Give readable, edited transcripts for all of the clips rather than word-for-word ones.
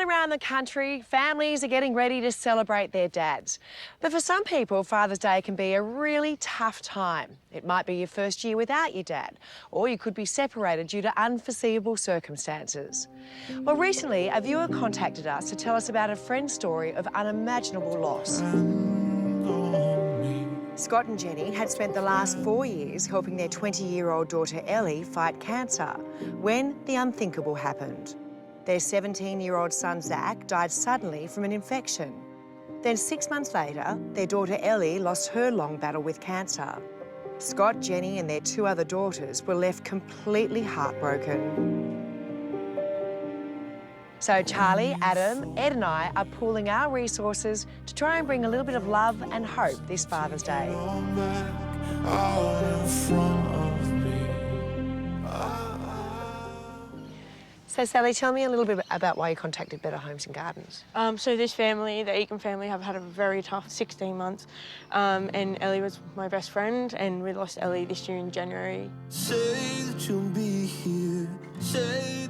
Right around the country, families are getting ready to celebrate their dads. But for some people, Father's Day can be a really tough time. It might be your first year without your dad, or you could be separated due to unforeseeable circumstances. Well, recently, a viewer contacted us to tell us about a friend's story of unimaginable loss. Scott and Jenny had spent the last 4 years helping their 20-year-old daughter Ellie fight cancer when the unthinkable happened. Their 17-year-old son Zach died suddenly from an infection. Then 6 months later, their daughter Ellie lost her long battle with cancer. Scott, Jenny and their 2 other daughters were left completely heartbroken. So Charlie, Adam, Ed and I are pooling our resources to try and bring a little bit of love and hope this Father's Day. So Sally, tell me a little bit about why you contacted Better Homes and Gardens. So this family, the Egan family, have had a very tough 16 months. And Ellie was my best friend, and we lost Ellie this year in January. Say that you'll be here.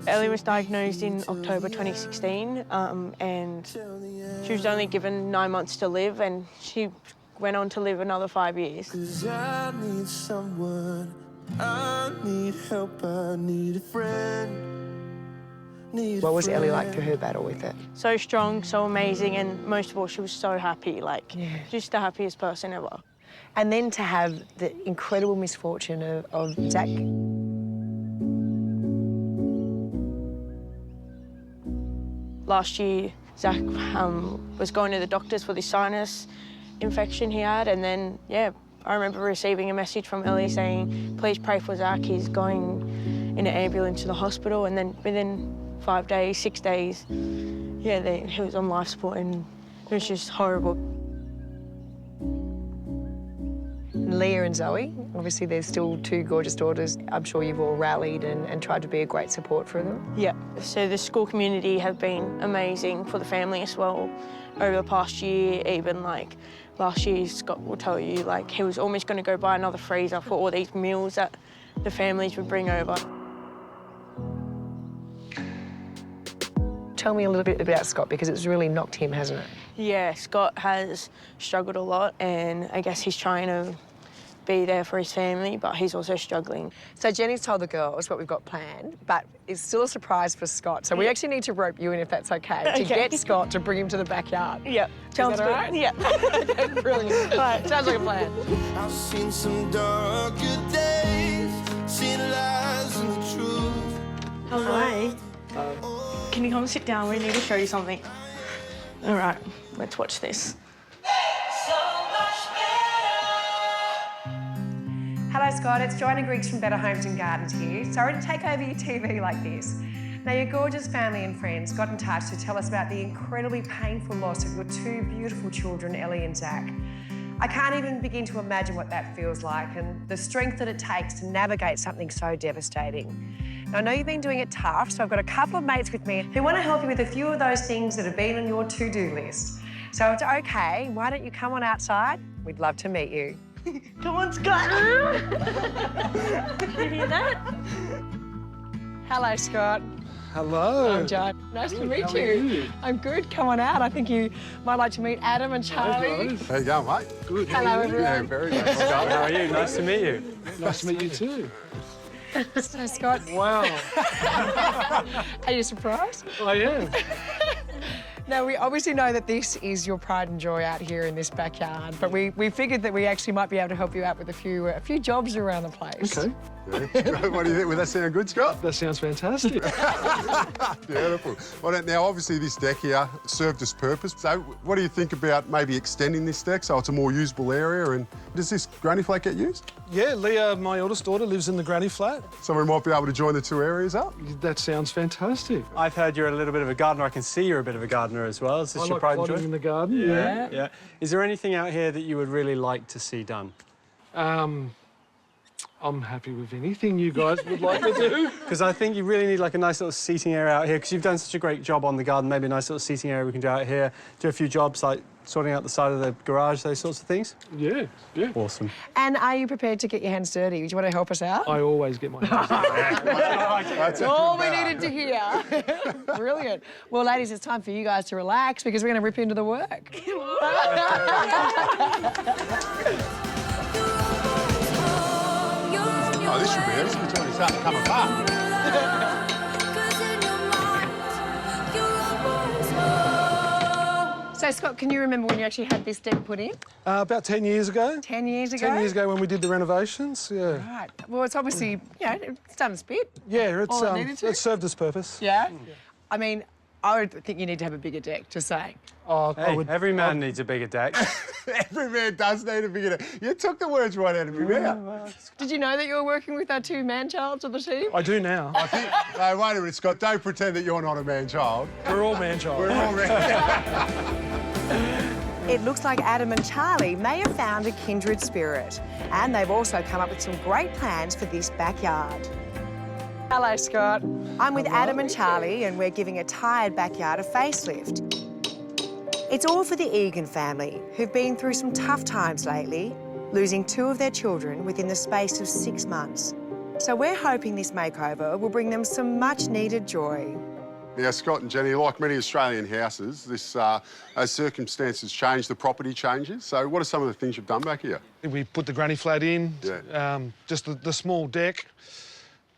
Ellie was diagnosed in October 2016, and she was only given 9 months to live, and she went on to live another 5 years. 'Cause I need someone, I need help, I need a friend. What was Ellie like through her battle with it? So strong, so amazing, and most of all, she was so happy, just the happiest person ever. And then to have the incredible misfortune of Zach. Last year, Zach was going to the doctors for the sinus infection he had, and then, I remember receiving a message from Ellie saying, please pray for Zach, he's going in an ambulance to the hospital, and then within 5 days, 6 days, he was on life support, and it was just horrible. Leah and Zoe, obviously there's still 2 gorgeous daughters. I'm sure you've all rallied and tried to be a great support for them. Yeah, so the school community have been amazing for the family as well. Over the past year, even last year, Scott will tell you, he was almost going to go buy another freezer for all these meals that the families would bring over. Tell me a little bit about Scott, because it's really knocked him, hasn't it? Yeah, Scott has struggled a lot, and I guess he's trying to be there for his family, but he's also struggling. So Jenny's told the girls what we've got planned, but it's still a surprise for Scott. So we actually need to rope you in, if that's okay, to get Scott to bring him to the backyard. Yeah. Sounds good. Right? Yeah. Okay, brilliant. Right. Sounds like a plan. I've seen some darker days, seen lies and the truth. Hi. Can you come sit down? We need to show you something. All right, let's watch this. Hello, Scott. It's Joanna Griggs from Better Homes and Gardens here. Sorry to take over your TV like this. Now, your gorgeous family and friends got in touch to tell us about the incredibly painful loss of your 2 beautiful children, Ellie and Zach. I can't even begin to imagine what that feels like and the strength that it takes to navigate something so devastating. Now, I know you've been doing it tough, so I've got a couple of mates with me who want to help you with a few of those things that have been on your to-do list. So if it's okay, why don't you come on outside? We'd love to meet you. Come on, Scott. Did you hear that? Hello, Scott. Hello. I'm John. Nice to meet you. I'm good. Come on out. I think you might like to meet Adam and Charlie. How you going, mate? Good. Hello, everyone. Yeah, very good. Scott, how are you? Nice to meet you. Nice to meet you too. So, Scott. Wow. Are you surprised? I am. Now, we obviously know that this is your pride and joy out here in this backyard, but we figured that we actually might be able to help you out with a few jobs around the place. Okay. Yeah. What do you think? Would that sound good, Scott? That sounds fantastic. Beautiful. Well, now, obviously, this deck here served its purpose. So what do you think about maybe extending this deck so it's a more usable area? And does this granny flat get used? Yeah, Leah, my eldest daughter, lives in the granny flat. So we might be able to join the 2 areas up? That sounds fantastic. I've heard you're a little bit of a gardener. I can see you're a bit of a gardener as well. Is this your pride and joy? I like in the garden, Yeah. Is there anything out here that you would really like to see done? I'm happy with anything you guys would like to do. Because I think you really need like a nice little seating area out here, because you've done such a great job on the garden. Maybe a nice little seating area we can do out here. Do a few jobs like sorting out the side of the garage, those sorts of things. Yeah, yeah. Awesome. And are you prepared to get your hands dirty? Do you want to help us out? I always get my hands dirty. That's all we needed to hear. Brilliant. Well, ladies, it's time for you guys to relax because we're going to rip into the work. Oh, this should be easy. It's already starting to come apart. So, Scott, can you remember when you actually had this deck put in? About 10 years ago. 10 years ago? 10 years ago when we did the renovations, yeah. Right. Well, it's obviously, you know, it's done its bit. Yeah, All it needed to. it's served its purpose. Yeah? I mean, I would think you need to have a bigger deck, just saying. Oh, Hey, every man needs a bigger deck. Every man does need a bigger deck. You took the words right out of me mouth. Did you know that you were working with our two man-childs of the team? I do now. No, wait a minute, Scott. Don't pretend that you're not a man-child. We're all man-child. We're all man. It looks like Adam and Charlie may have found a kindred spirit, and they've also come up with some great plans for this backyard. Hello, Scott. I'm with Adam and Charlie, and we're giving a tired backyard a facelift. It's all for the Egan family, who've been through some tough times lately, losing 2 of their children within the space of 6 months. So we're hoping this makeover will bring them some much-needed joy. Now, Scott and Jenny, like many Australian houses, as circumstances change, the property changes. So what are some of the things you've done back here? We put the granny flat in, just the small deck,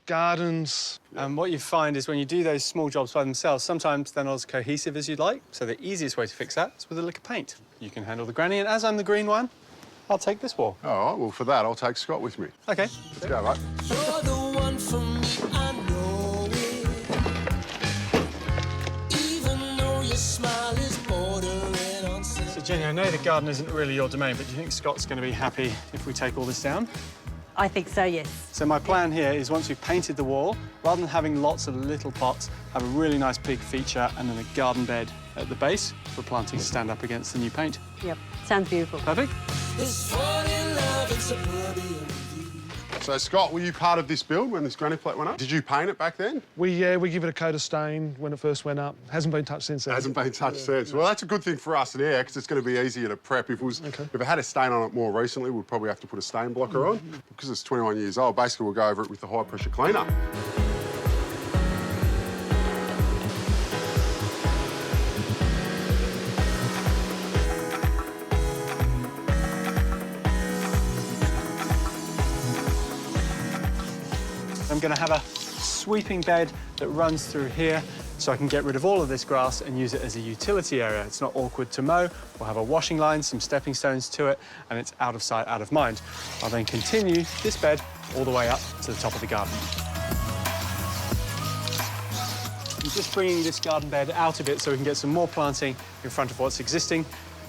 gardens. And what you find is when you do those small jobs by themselves, sometimes they're not as cohesive as you'd like. So the easiest way to fix that is with a lick of paint. You can handle the granny, and as I'm the green one, I'll take this wall. All right, well, for that, I'll take Scott with me. OK. Let's go, mate. You're the one for me, I know it. Even though your smile is bordering on So, Jenny, I know the garden isn't really your domain, but do you think Scott's going to be happy if we take all this down? I think so, yes. So my plan here is once we've painted the wall, rather than having lots of little pots, have a really nice big feature and then a garden bed at the base for planting to stand up against the new paint. Yep, sounds beautiful. Perfect. It's falling in love in suburbia. So, Scott, were you part of this build when this granny flat went up? Did you paint it back then? We give it a coat of stain when it first went up. Hasn't been touched since then. Hasn't been touched since. Well, that's a good thing for us in here because it's going to be easier to prep. If it had a stain on it more recently, we'd probably have to put a stain blocker on. Because it's 21 years old, basically we'll go over it with the high-pressure cleaner. I'm going to have a sweeping bed that runs through here so I can get rid of all of this grass and use it as a utility area. It's not awkward to mow. We'll have a washing line, some stepping stones to it, and it's out of sight, out of mind. I'll then continue this bed all the way up to the top of the garden. I'm just bringing this garden bed out a bit so we can get some more planting in front of what's existing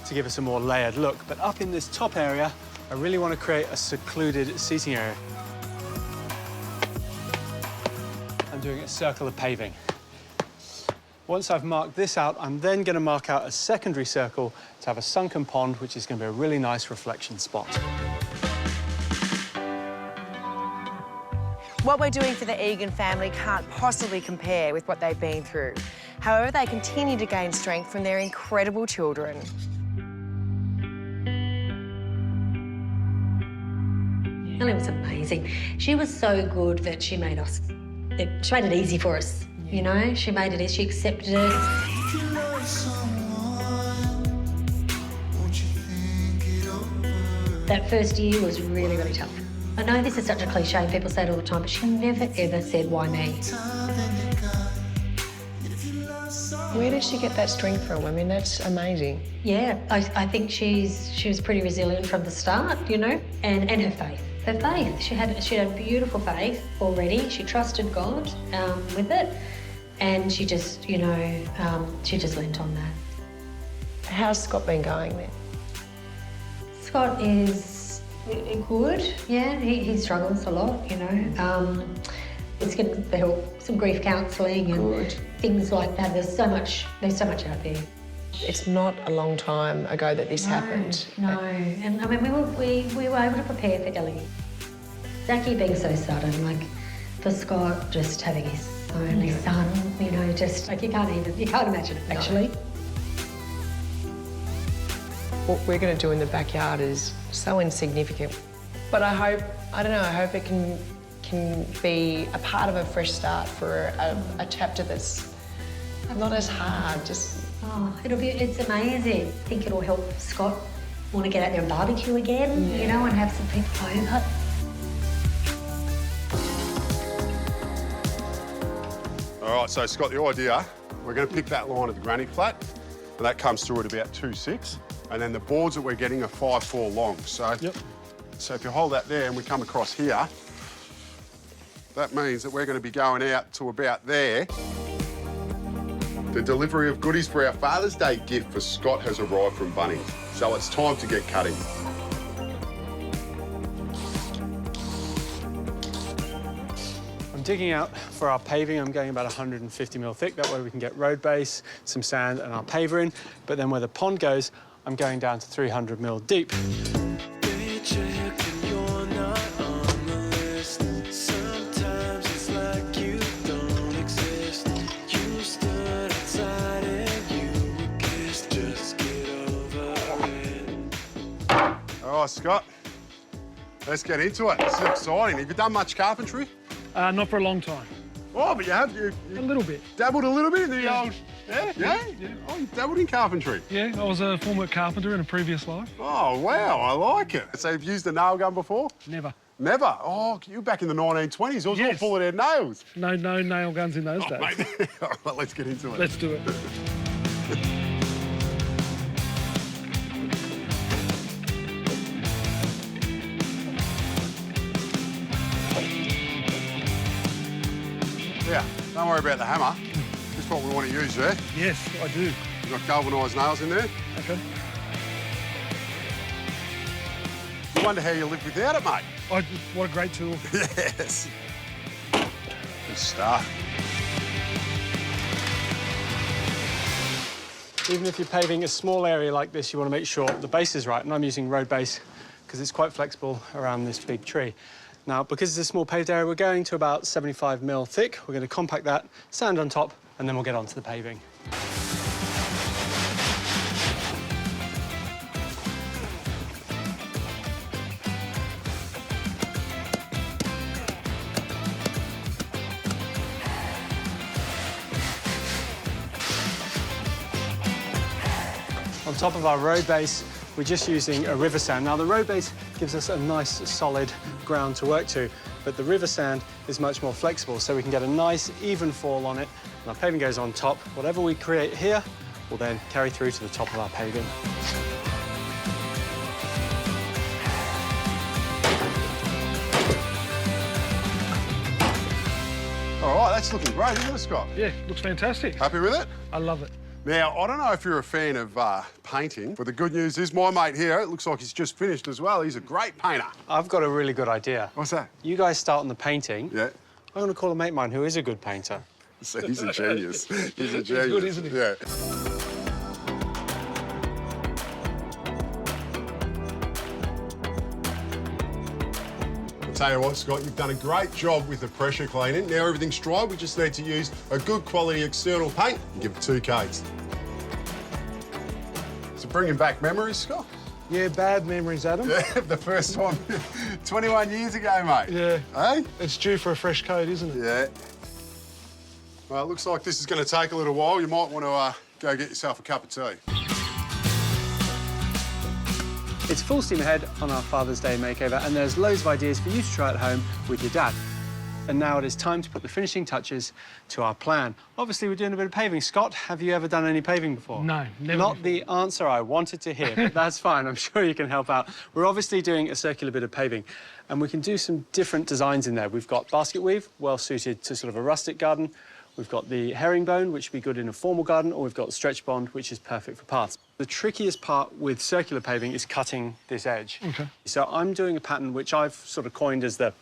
to give us a more layered look. But up in this top area, I really want to create a secluded seating area. I'm doing a circle of paving. Once I've marked this out, I'm then going to mark out a secondary circle to have a sunken pond, which is going to be a really nice reflection spot. What we're doing for the Egan family can't possibly compare with what they've been through. However, they continue to gain strength from their incredible children. Ellie was amazing. She was so good that she made it easy for us, you know? She made it easy, she accepted it. That first year was really, really tough. I know this is such a cliche, and people say it all the time, but she never, ever said, why me? Where does she get that strength from? I mean, that's amazing. Yeah, I think she was pretty resilient from the start, you know, and her faith. Her faith. She had a beautiful faith already. She trusted God with it, and she just, you know, she just leant on that. How's Scott been going then? Scott is good. Yeah, he struggles a lot, you know. He's getting help, some grief counselling and things like that. There's so much out there. It's not a long time ago that this happened. No, and I mean we were able to prepare for Ellie. Zachy being so sudden, like for Scott just having his only son, you know, just like you can't imagine it actually. What we're going to do in the backyard is so insignificant, but I hope it can be a part of a fresh start for a chapter that's not as hard. Just It's amazing. I think it'll help Scott want to get out there and barbecue again, you know, and have some people over. All right, so Scott, the idea, we're going to pick that line of the granny flat, and that comes through at about 2.6, and then the boards that we're getting are 5.4 long. So, so if you hold that there and we come across here, that means that we're going to be going out to about there. The delivery of goodies for our Father's Day gift for Scott has arrived from Bunnings, so it's time to get cutting. I'm digging out for our paving. I'm going about 150 mil thick. That way we can get road base, some sand and our paver in. But then where the pond goes, I'm going down to 300 mil deep. All right, Scott, let's get into it. This is exciting. Have you done much carpentry? Not for a long time. Oh, but you have. You A little bit. dabbled a little bit in the old... Yeah? Oh, you dabbled in carpentry? Yeah, I was a former carpenter in a previous life. Oh, wow, I like it. So you've used a nail gun before? Never. Never? Oh, you were back in the 1920s. I was all full of their nails. No nail guns in those days. Mate. All right, let's get into it. Let's do it. Yeah, don't worry about the hammer. Just what we want to use there. Yes, I do. We've got galvanised nails in there. Okay. You wonder how you live without it, mate. What a great tool. Yes. Good stuff. Even if you're paving a small area like this, you want to make sure the base is right. And I'm using road base because it's quite flexible around this big tree. Now, because it's a small paved area, we're going to about 75 mil thick. We're going to compact that, sand on top, and then we'll get onto the paving. On top of our road base, we're just using a river sand. Now, the road base gives us a nice, solid ground to work to, but the river sand is much more flexible, so we can get a nice, even fall on it, and our paving goes on top. Whatever we create here will then carry through to the top of our paving. All right, that's looking great, isn't it, Scott? Yeah, looks fantastic. Happy with it? I love it. Now, I don't know if you're a fan of painting, but the good news is my mate here, it looks like he's just finished as well. He's a great painter. I've got a really good idea. What's that? You guys start on the painting. Yeah. I'm going to call a mate of mine who is a good painter. So he's a genius. He's a genius. He's good, isn't he? Yeah. Tell you what, Scott, you've done a great job with the pressure cleaning. Now everything's dry, we just need to use a good quality external paint and give it 2 coats. So bringing back memories, Scott? Yeah, bad memories, Adam. Yeah, the first one 21 years ago, mate. Yeah. Hey? It's due for a fresh coat, isn't it? Yeah. Well, it looks like this is going to take a little while. You might want to go get yourself a cup of tea. It's full steam ahead on our Father's Day makeover, and there's loads of ideas for you to try at home with your dad. And now it is time to put the finishing touches to our plan. Obviously, we're doing a bit of paving. Scott, have you ever done any paving before? No, never Not before. the answer I wanted to hear, but that's fine. I'm sure you can help out. We're obviously doing a circular bit of paving, and we can do some different designs in there. We've got basket weave, well suited to sort of a rustic garden. We've got the herringbone, which would be good in a formal garden, or we've got the stretch bond, which is perfect for paths. The trickiest part with circular paving is cutting this edge. Okay. So I'm doing a pattern which I've sort of coined as the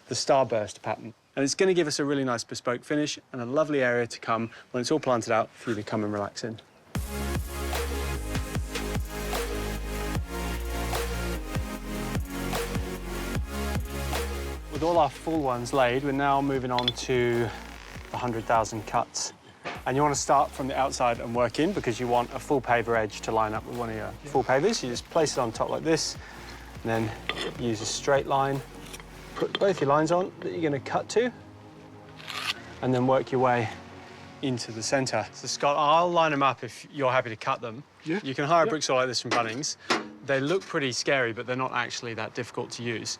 starburst pattern. And it's going to give us a really nice bespoke finish and a lovely area to come when it's all planted out for you to come and relax in. With all our full ones laid, we're now moving on to the 100,000 cuts. And you want to start from the outside and work in because you want a full paver edge to line up with one of your full pavers. You just place it on top like this, and then use a straight line. Put both your lines on that you're going to cut to, and then work your way into the centre. So, Scott, I'll line them up if you're happy to cut them. Yeah. You can hire a brick saw like this from Bunnings. They look pretty scary, but they're not actually that difficult to use.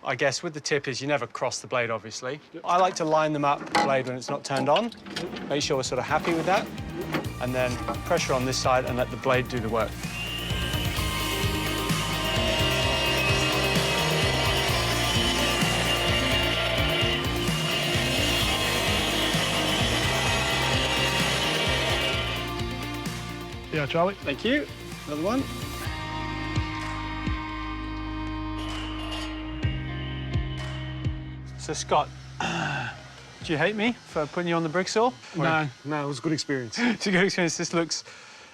I guess with the tip is you never cross the blade, obviously. I like to line them up, the blade, when it's not turned on. Make sure we're sort of happy with that. And then pressure on this side and let the blade do the work. Yeah, Charlie. Thank you. Another one. So, Scott, do you hate me for putting you on the brick saw? No, it was a good experience. It's a good experience. This looks...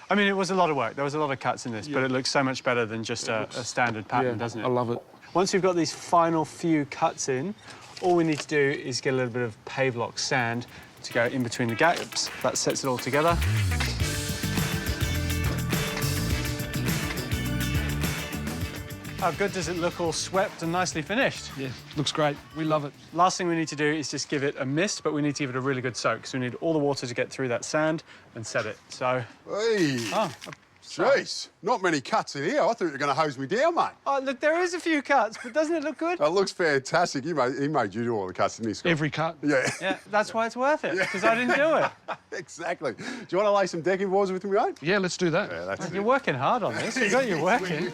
I mean, it was a lot of work. There was a lot of cuts in this, but it looks so much better than just a standard pattern, doesn't it? I love it. Once we've got these final few cuts in, all we need to do is get a little bit of Pave-Lock sand to go in between the gaps. That sets it all together. How good does it look, all swept and nicely finished? Yeah, looks great. We love it. Last thing we need to do is just give it a mist, but we need to give it a really good soak. So we need all the water to get through that sand and set it. So... Hey! Jeez, not many cuts in here. I thought you were going to hose me down, mate. Oh, look, there is a few cuts, but doesn't it look good? It looks fantastic. He made you do all the cuts, didn't he, Scott? Every cut. Yeah. Yeah, that's why it's worth it, because I didn't do it. Exactly. Do you want to lay some decking boards with me, mate? Yeah, let's do that. Yeah, that's You're working hard on this. You've got your work in.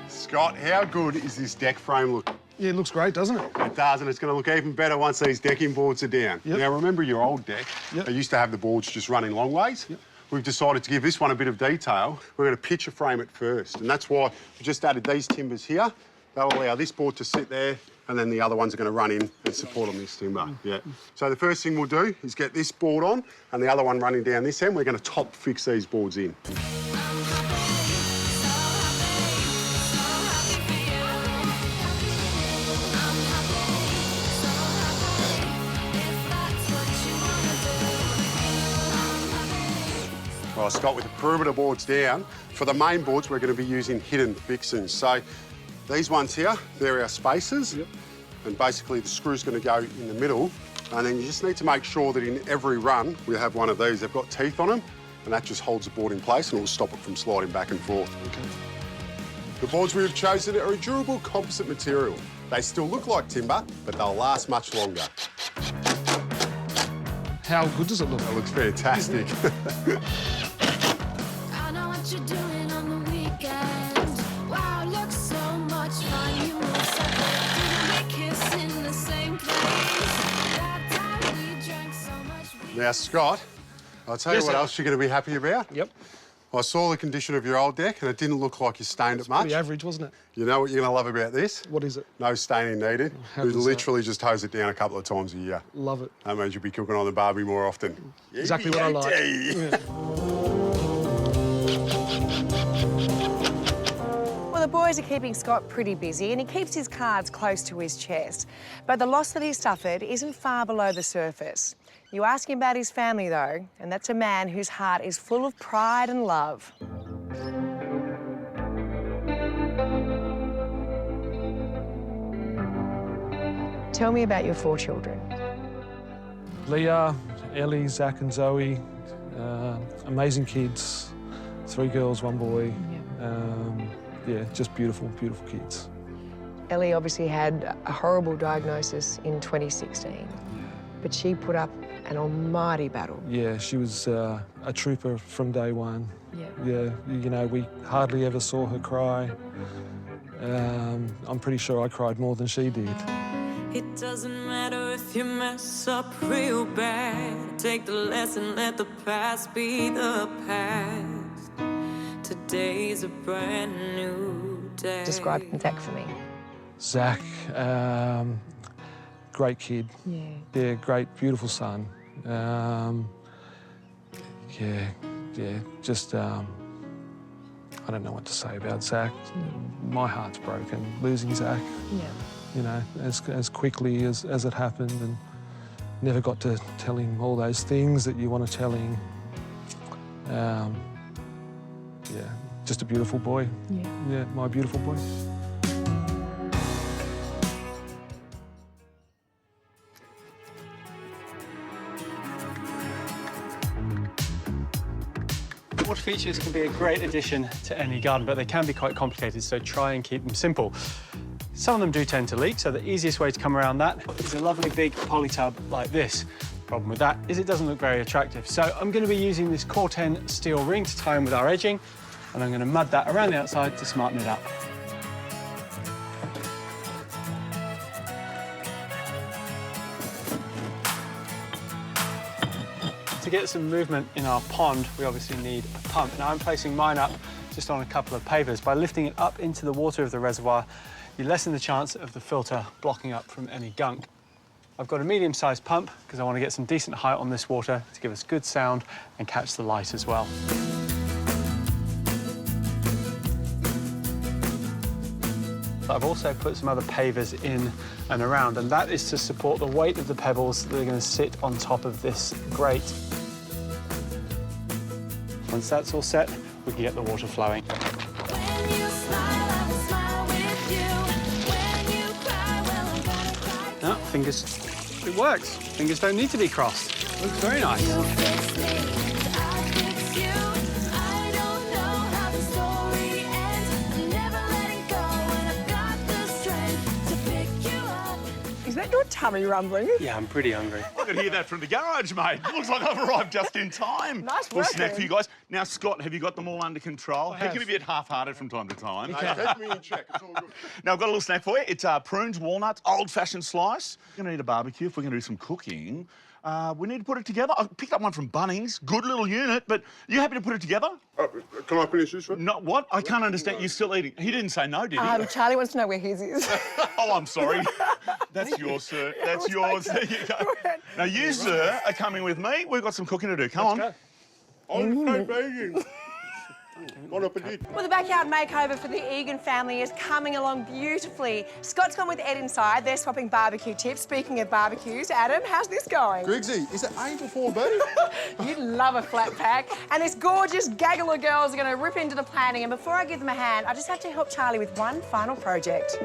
Scott, how good is this deck frame look? Yeah, it looks great, doesn't it? It does, and it's going to look even better once these decking boards are down. Yep. Now, remember your old deck? Yep. They used to have the boards just running long ways. Yep. We've decided to give this one a bit of detail. We're going to picture frame it first, and that's why we just added these timbers here. They'll allow this board to sit there, and then the other ones are going to run in and support on this timber. Yeah. So the first thing we'll do is get this board on, and the other one running down this end. We're going to top fix these boards in. Well, Scott, with the perimeter boards down, for the main boards, we're going to be using hidden fixings. So these ones here, they're our spacers. Yep. And basically the screw's going to go in the middle. And then you just need to make sure that in every run, we have one of these. They've got teeth on them, and that just holds the board in place and it will stop it from sliding back and forth. Okay. The boards we've chosen are a durable composite material. They still look like timber, but they'll last much longer. How good does it look? It looks fantastic. I know what you're doing on the weekend. Wow, looks so much fun. You move so good. Didn't we kiss in the same place? That time we drank so much. Now, Scott, I'll tell Yes, you what sir. else you're going to be happy about. Yep. I saw the condition of your old deck and it didn't look like you stained it much. Pretty average, wasn't it? You know what you're going to love about this? What is it? No staining needed. How You good's that? literally just hose it down a couple of times a year. Love it. That means you'll be cooking on the barbie more often. Exactly what I like. Yeah. Well, the boys are keeping Scott pretty busy and he keeps his cards close to his chest. But the loss that he suffered isn't far below the surface. You ask him about his family, though, and that's a man whose heart is full of pride and love. Tell me about your 4 children. Leah, Ellie, Zach and Zoe, amazing kids. 3 girls, 1 boy. Yeah, just beautiful, beautiful kids. Ellie obviously had a horrible diagnosis in 2016, but she put up an almighty battle. Yeah, she was a trooper from day one. Yeah. Yeah, you know, we hardly ever saw her cry. I'm pretty sure I cried more than she did. It doesn't matter if you mess up real bad. Take the lesson, let the past be the past. Today's a brand new day. Describe Zach for me. Zach, great kid. Yeah. Yeah, great, beautiful son. Yeah, just I don't know what to say about Zach. My heart's broken, losing Zach. Yeah. You know, as quickly as it happened, and never got to tell him all those things that you want to tell him. Yeah, just a beautiful boy. Yeah, my beautiful boy. Water features can be a great addition to any garden, but they can be quite complicated, so try and keep them simple. Some of them do tend to leak, so the easiest way to come around that is a lovely big poly tub like this. Problem with that is it doesn't look very attractive. So I'm going to be using this Core 10 steel ring to tie in with our edging, and I'm going to mud that around the outside to smarten it up. To get some movement in our pond, we obviously need a pump. Now I'm placing mine up just on a couple of pavers. By lifting it up into the water of the reservoir, you lessen the chance of the filter blocking up from any gunk. I've got a medium-sized pump because I want to get some decent height on this water to give us good sound and catch the light as well. I've also put some other pavers in and around, and that is to support the weight of the pebbles that are going to sit on top of this grate. Once that's all set, we can get the water flowing. No, fingers, it works. Fingers don't need to be crossed. Looks very nice. Is that your tummy rumbling? Yeah, I'm pretty hungry. I could hear that from the garage, mate. Looks like I've arrived just in time. Nice Little work, snack man. for you guys. Now, Scott, have you got them all under control? have. He can be a bit half-hearted from time to time. No, keep me in check. It's all good. Now, I've got a little snack for you. It's prunes, walnuts, old-fashioned slice. We're going to need a barbecue if we're going to do some cooking. We need to put it together. I picked up one from Bunnings. Good little unit, but you happy to put it together? Can I finish this one? No, what? I can't understand. You're still eating. He didn't say no, did he? Charlie wants to know where his is. Oh, I'm sorry. That's yours, sir. That's yours. There you go. Now, you, sir, are coming with me. We've got some cooking to do. Come on. Go. I'm baking. Bon appetit. Well, the backyard makeover for the Egan family is coming along beautifully. Scott's gone with Ed inside. They're swapping barbecue tips. Speaking of barbecues, Adam, how's this going? Griggsy, is it A before B? You'd love a flat pack. And this gorgeous gaggle of girls are going to rip into the planning. And before I give them a hand, I just have to help Charlie with one final project.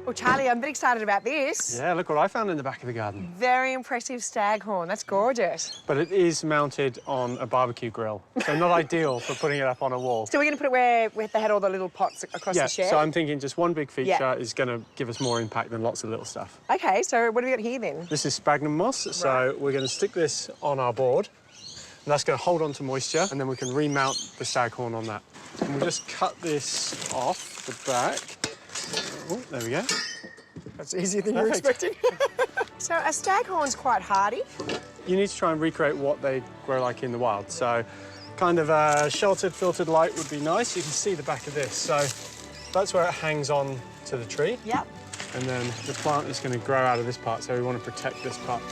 Well, Charlie, I'm a bit excited about this. Yeah, look what I found in the back of the garden. Very impressive staghorn. That's gorgeous. But it is mounted on a barbecue grill, so not ideal for putting it up on a wall. So we're going to put it where they had all the little pots across the shed? So I'm thinking just one big feature is going to give us more impact than lots of little stuff. OK, so what have we got here then? This is sphagnum moss, so we're going to stick this on our board, and that's going to hold on to moisture, and then we can remount the staghorn on that. And we'll just cut this off the back. Oh, there we go. That's easier than you were expecting. So a staghorn's quite hardy. You need to try and recreate what they grow like in the wild. So kind of sheltered, filtered light would be nice. You can see the back of this. So that's where it hangs on to the tree. Yep. And then the plant is going to grow out of this part, so we want to protect this part.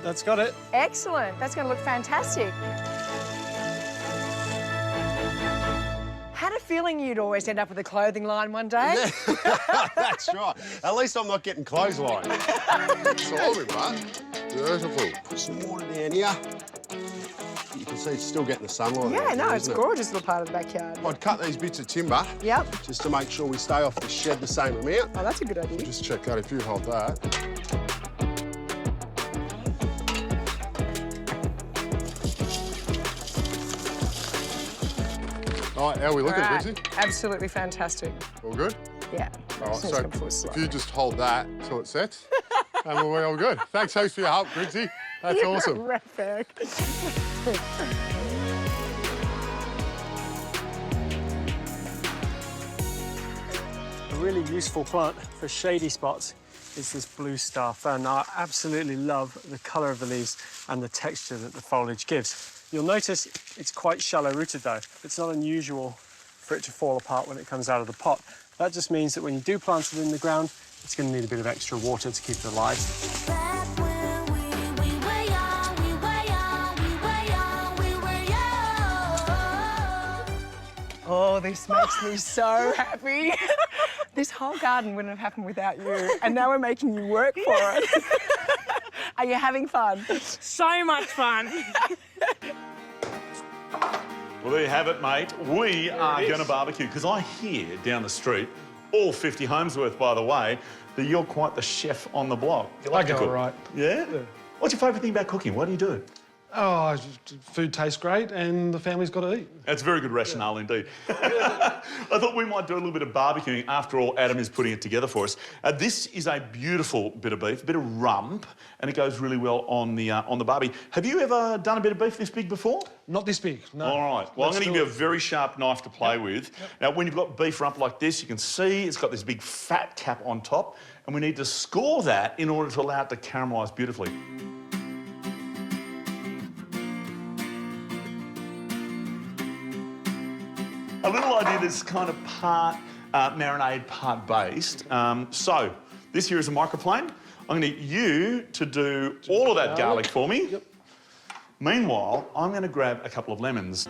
That's got it. Excellent. That's going to look fantastic. Had a feeling you'd always end up with a clothing line one day. That's right. At least I'm not getting clotheslined. Sorry, mate. Beautiful. Put some water down here. You can see it's still getting the sunlight. Yeah, no, it's a isn't it? gorgeous little part of the backyard. I'd cut these bits of timber. Yep. Just to make sure we stay off the shed the same amount. Oh, that's a good idea. Just check that if you hold that. All right, how are we looking, Right. Dixie? Absolutely fantastic. All good? Yeah. All right, Just need to so come forward if slightly. you just hold that till it sets, and we'll be all good. Thanks heaps for your help, Griggsy. That's awesome. Rat bag. A really useful plant for shady spots is this blue star fern. Now, I absolutely love the colour of the leaves and the texture that the foliage gives. You'll notice it's quite shallow-rooted, though. It's not unusual for it to fall apart when it comes out of the pot. That just means that when you do plant it in the ground, It's going to need a bit of extra water to keep it alive. Oh, this makes me so happy. This whole garden wouldn't have happened without you, and now we're making you work for it. Are you having fun? So much fun. Well, there you have it, mate. We are going to barbecue, because I hear down the street, all 50 homes worth, by the way, that you're quite the chef on the block. You like I to go cook? all right. Yeah? What's your favourite thing about cooking? What do you do? Oh, food tastes great and the family's got to eat. That's very good rationale indeed. I thought we might do a little bit of barbecuing. After all, Adam is putting it together for us. This is a beautiful bit of beef, a bit of rump, and it goes really well on the barbie. Have you ever done a bit of beef this big before? Not this big, no. All right. Well, I'm going to give you a it. very sharp knife to play with. Now, when you've got beef rump like this, you can see it's got this big fat cap on top, and we need to score that in order to allow it to caramelise beautifully. A little idea that's kind of part marinade, part based. So, this here is a microplane. I'm going to get you to do all of that garlic for me. Yep. Meanwhile, I'm going to grab a couple of lemons.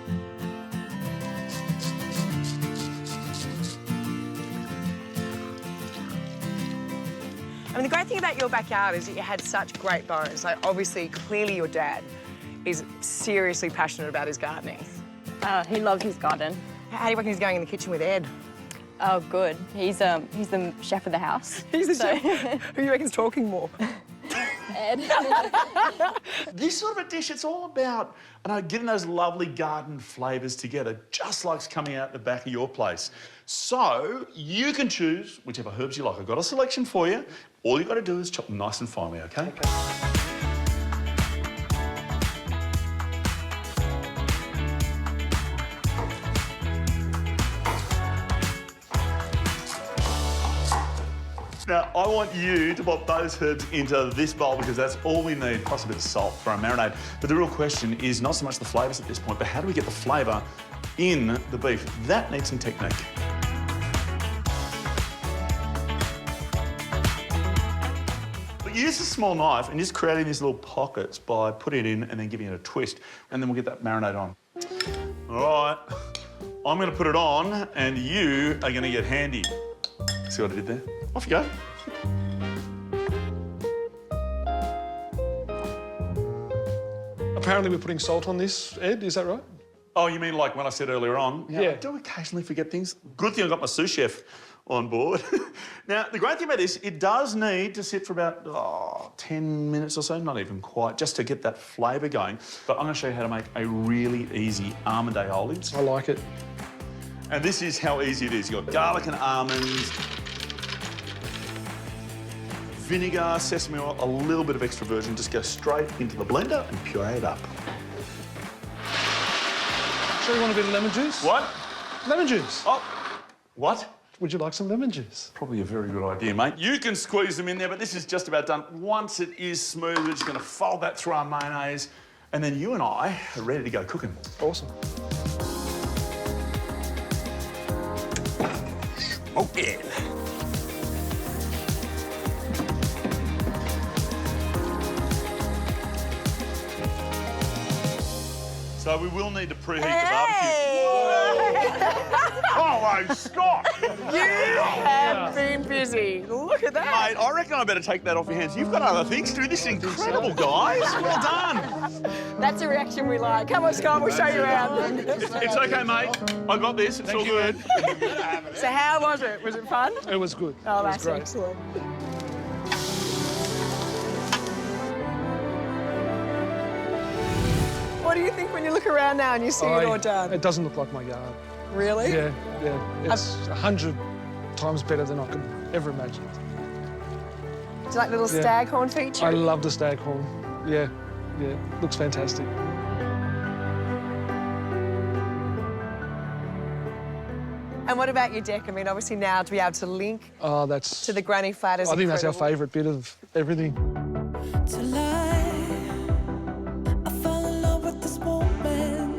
I mean, the great thing about your backyard is that you had such great bones. Like, obviously, clearly your dad is seriously passionate about his gardening. He loves his garden. How do you reckon he's going in the kitchen with Ed? Oh, good. He's the chef of the house. He's the chef. Who do you reckon's talking more? Ed. This sort of a dish, it's all about, getting those lovely garden flavours together, just like it's coming out the back of your place. So, you can choose whichever herbs you like. I've got a selection for you. All you've got to do is chop them nice and finely, OK? Now, I want you to pop those herbs into this bowl because that's all we need, plus a bit of salt for our marinade. But the real question is not so much the flavours at this point, but how do we get the flavour in the beef? That needs some technique. But use a small knife and just creating these little pockets by putting it in and then giving it a twist, and then we'll get that marinade on. All right, I'm going to put it on and you are going to get handy. See what I did there? Off you go. Apparently we're putting salt on this, Ed, is that right? Oh, you mean like when I said earlier on? Yeah. I do occasionally forget things. Good thing I got my sous chef on board. Now, the great thing about this, it does need to sit for about 10 minutes or so, not even quite, just to get that flavour going. But I'm going to show you how to make a really easy almond aioli. I like it. And this is how easy it is. You've got garlic and almonds, vinegar, sesame oil, a little bit of extra virgin. Just go straight into the blender and puree it up. Sure you want a bit of lemon juice? What? Lemon juice. Oh, what? Would you like some lemon juice? Probably a very good idea, mate. You can squeeze them in there, but this is just about done. Once it is smooth, we're just going to fold that through our mayonnaise, and then you and I are ready to go cooking. Awesome. Okay. So we will need to preheat the barbecue. Oh my Scott! You have been busy. Look at that. Mate, I reckon I better take that off your hands. You've got other things to do. This is incredible, guys. Well done. That's a reaction we like. Come on, Scott, we'll show you around. It's okay, mate. I got this. It's all good. So how was it? Was it fun? It was good. Oh, It was that's great. excellent. What do you think when you look around now and you see it all done? It doesn't look like my yard. Really? Yeah, yeah. It's 100 times better than I could ever imagine. Do you like the little staghorn feature? I love the staghorn. Yeah, yeah. Looks fantastic. And what about your deck? I mean, obviously now to be able to link Oh, that's... to the granny flat is I think that's our incredible. favourite bit of everything. To lie, I fell in love with this moment.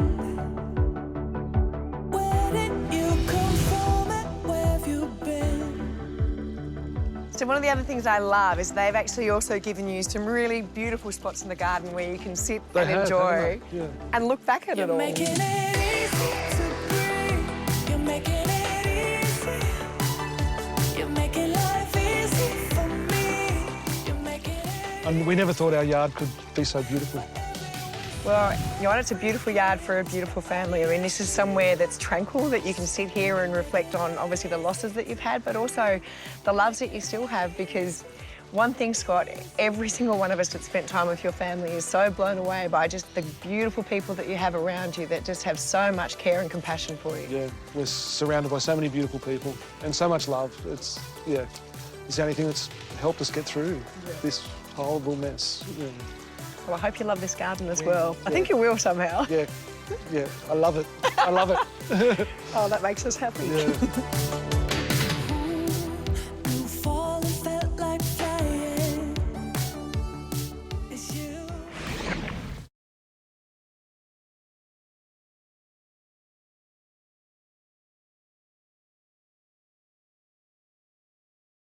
Where did you come from and where have you been? So one of the other things I love is they've actually also given you some really beautiful spots in the garden where you can sit and enjoy and look back at it all. And we never thought our yard could be so beautiful. Well, it's a beautiful yard for a beautiful family. I mean, this is somewhere that's tranquil, that you can sit here and reflect on, obviously, the losses that you've had, but also the loves that you still have, because one thing, Scott, every single one of us that spent time with your family is so blown away by just the beautiful people that you have around you that just have so much care and compassion for you. Yeah, we're surrounded by so many beautiful people and so much love. It's the only thing that's helped us get through this horrible mess. Yeah. Well, I hope you love this garden as well. I think you will somehow. Yeah, I love it. I love it. Oh, that makes us happy. Yeah.